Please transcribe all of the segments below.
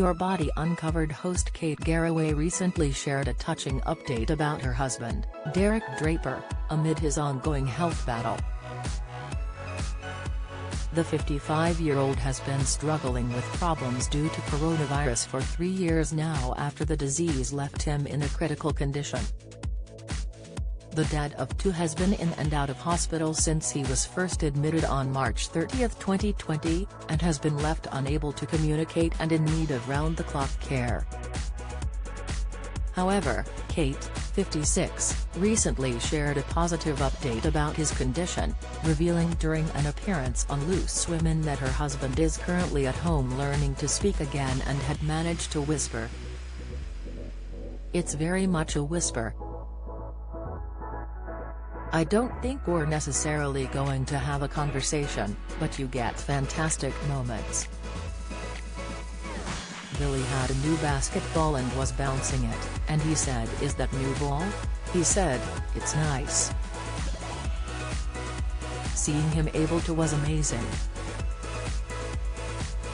Your Body Uncovered host Kate Garraway recently shared a touching update about her husband, Derek Draper, amid his ongoing health battle. The 55-year-old has been struggling with problems due to coronavirus for 3 years now after the disease left him in a critical condition. The dad of two has been in and out of hospital since he was first admitted on March 30, 2020, and has been left unable to communicate and in need of round-the-clock care. However, Kate, 56, recently shared a positive update about his condition, revealing during an appearance on Loose Women that her husband is currently at home learning to speak again and had managed to whisper. "It's very much a whisper. I don't think we're necessarily going to have a conversation, but you get fantastic moments. Billy had a new basketball and was bouncing it, and he said, 'Is that new ball?' He said, 'It's nice.' Seeing him able to was amazing.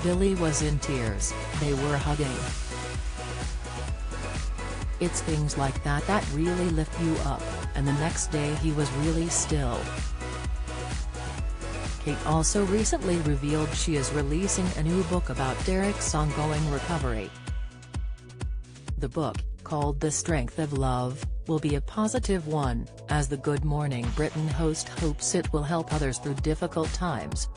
Billy was in tears, they were hugging. It's things like that that really lift you up, and the next day he was really still." Kate also recently revealed she is releasing a new book about Derek's ongoing recovery. The book, called The Strength of Love, will be a positive one, as the Good Morning Britain host hopes it will help others through difficult times.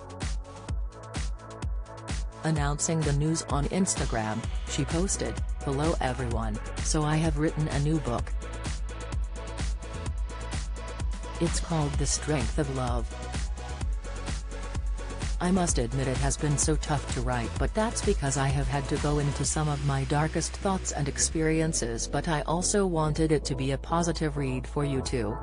Announcing the news on Instagram, she posted, "Hello everyone, so I have written a new book. It's called The Strength of Love. I must admit it has been so tough to write, but that's because I have had to go into some of my darkest thoughts and experiences, but I also wanted it to be a positive read for you too.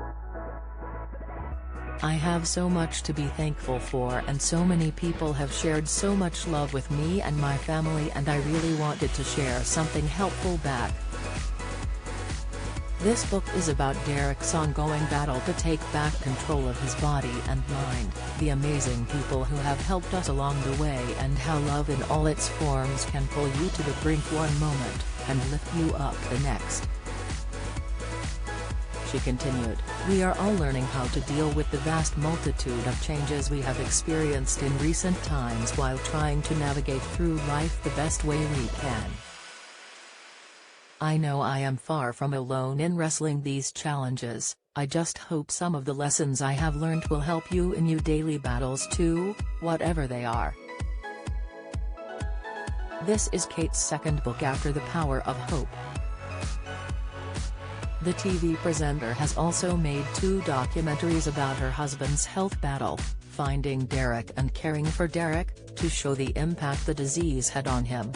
I have so much to be thankful for, and so many people have shared so much love with me and my family, and I really wanted to share something helpful back. This book is about Derek's ongoing battle to take back control of his body and mind, the amazing people who have helped us along the way, and how love in all its forms can pull you to the brink one moment, and lift you up the next." She continued, "We are all learning how to deal with the vast multitude of changes we have experienced in recent times while trying to navigate through life the best way we can. I know I am far from alone in wrestling these challenges. I just hope some of the lessons I have learned will help you in your daily battles too, whatever they are." This is Kate's second book after The Power of Hope. The TV presenter has also made 2 documentaries about her husband's health battle, Finding Derek and Caring for Derek, to show the impact the disease had on him.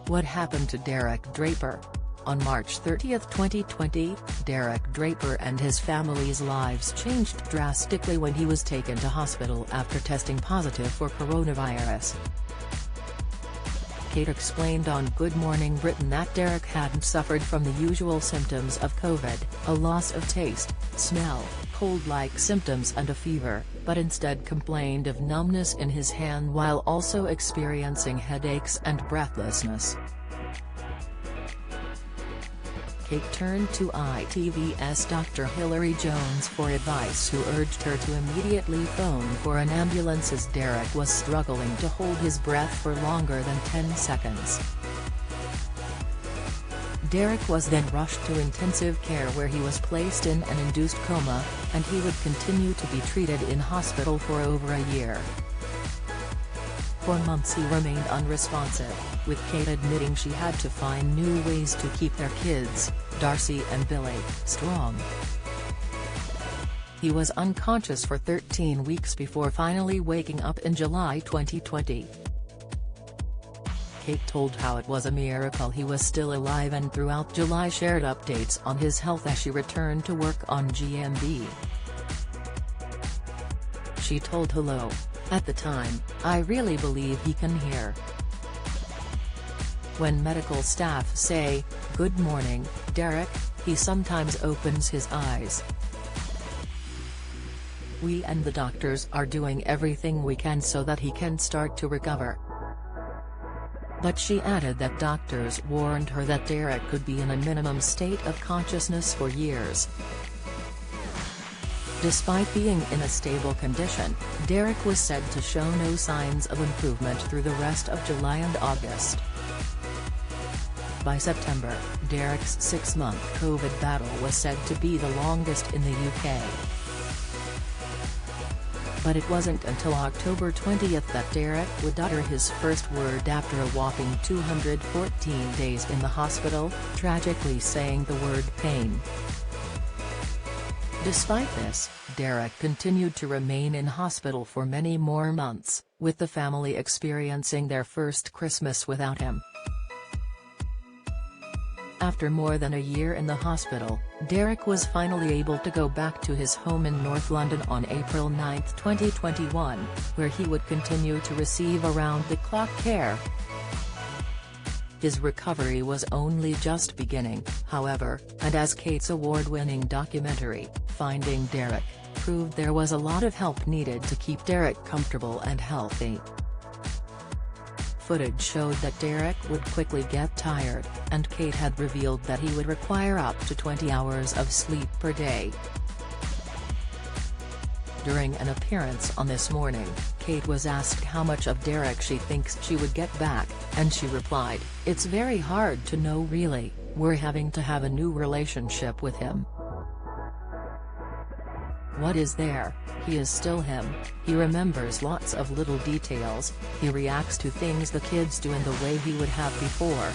What Happened to Derek Draper? On March 30, 2020, Derek Draper and his family's lives changed drastically when he was taken to hospital after testing positive for coronavirus. Kate explained on Good Morning Britain that Derek hadn't suffered from the usual symptoms of COVID, a loss of taste, smell, cold-like symptoms and a fever, but instead complained of numbness in his hand while also experiencing headaches and breathlessness. Kate turned to ITV's Dr. Hilary Jones for advice, who urged her to immediately phone for an ambulance as Derek was struggling to hold his breath for longer than 10 seconds. Derek was then rushed to intensive care where he was placed in an induced coma, and he would continue to be treated in hospital for over a year. For months he remained unresponsive, with Kate admitting she had to find new ways to keep their kids, Darcy and Billy, strong. He was unconscious for 13 weeks before finally waking up in July 2020. Kate told how it was a miracle he was still alive, and throughout July shared updates on his health as she returned to work on GMB. She told Hello, "At the time, I really believe he can hear. When medical staff say, 'Good morning, Derek,' he sometimes opens his eyes. We and the doctors are doing everything we can so that he can start to recover." but she added that doctors warned her that Derek could be in a minimum state of consciousness for years. Despite being in a stable condition, Derek was said to show no signs of improvement through the rest of July and August. By September, Derek's 6-month COVID battle was said to be the longest in the UK. But it wasn't until October 20 that Derek would utter his first word after a whopping 214 days in the hospital, tragically saying the word pain. Despite this, Derek continued to remain in hospital for many more months, with the family experiencing their first Christmas without him. After more than a year in the hospital, Derek was finally able to go back to his home in North London on April 9, 2021, where he would continue to receive around-the-clock care. His recovery was only just beginning, however, and as Kate's award-winning documentary, Finding Derek, proved, there was a lot of help needed to keep Derek comfortable and healthy. Footage showed that Derek would quickly get tired, and Kate had revealed that he would require up to 20 hours of sleep per day. During an appearance on This Morning, Kate was asked how much of Derek she thinks she would get back, and she replied, "It's very hard to know really, we're having to have a new relationship with him. What is there? He is still him, he remembers lots of little details, he reacts to things the kids do in the way he would have before.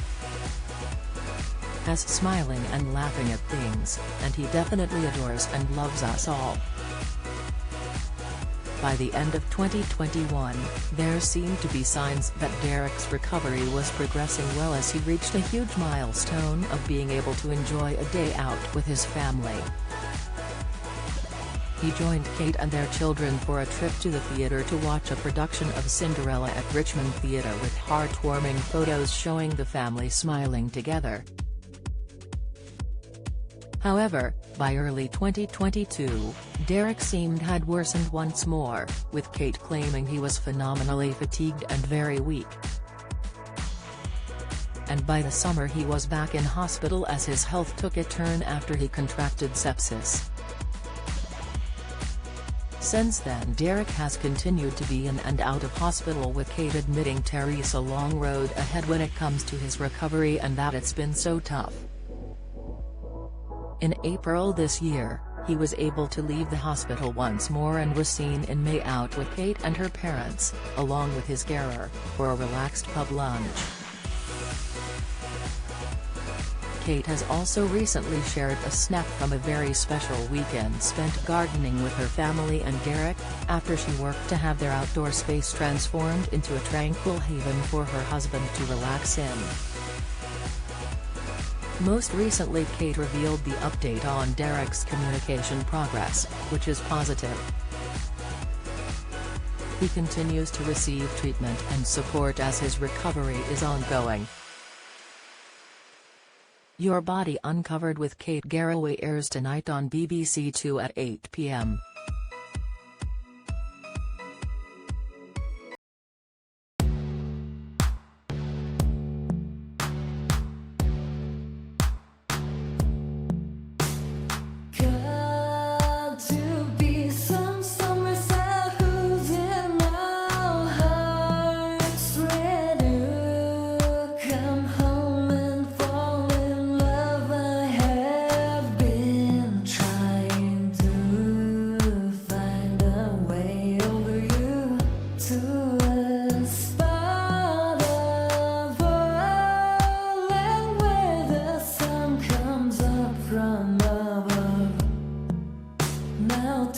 Has smiling and laughing at things, and he definitely adores and loves us all." By the end of 2021, there seemed to be signs that Derek's recovery was progressing well as he reached a huge milestone of being able to enjoy a day out with his family. He joined Kate and their children for a trip to the theatre to watch a production of Cinderella at Richmond Theatre with heartwarming photos showing the family smiling together. However, by early 2022, Derek seemed had worsened once more, with Kate claiming he was phenomenally fatigued and very weak. And by the summer he was back in hospital as his health took a turn after he contracted sepsis. Since then, Derek has continued to be in and out of hospital, with Kate admitting there's a long road ahead when it comes to his recovery and that it's been so tough. In April this year, he was able to leave the hospital once more and was seen in May out with Kate and her parents, along with his carer, for a relaxed pub lunch. Kate has also recently shared a snap from a very special weekend spent gardening with her family and Derek, after she worked to have their outdoor space transformed into a tranquil haven for her husband to relax in. Most recently, Kate revealed the update on Derek's communication progress, which is positive. He continues to receive treatment and support as his recovery is ongoing. Your Body Uncovered with Kate Garraway airs tonight on BBC Two at 8 p.m. Now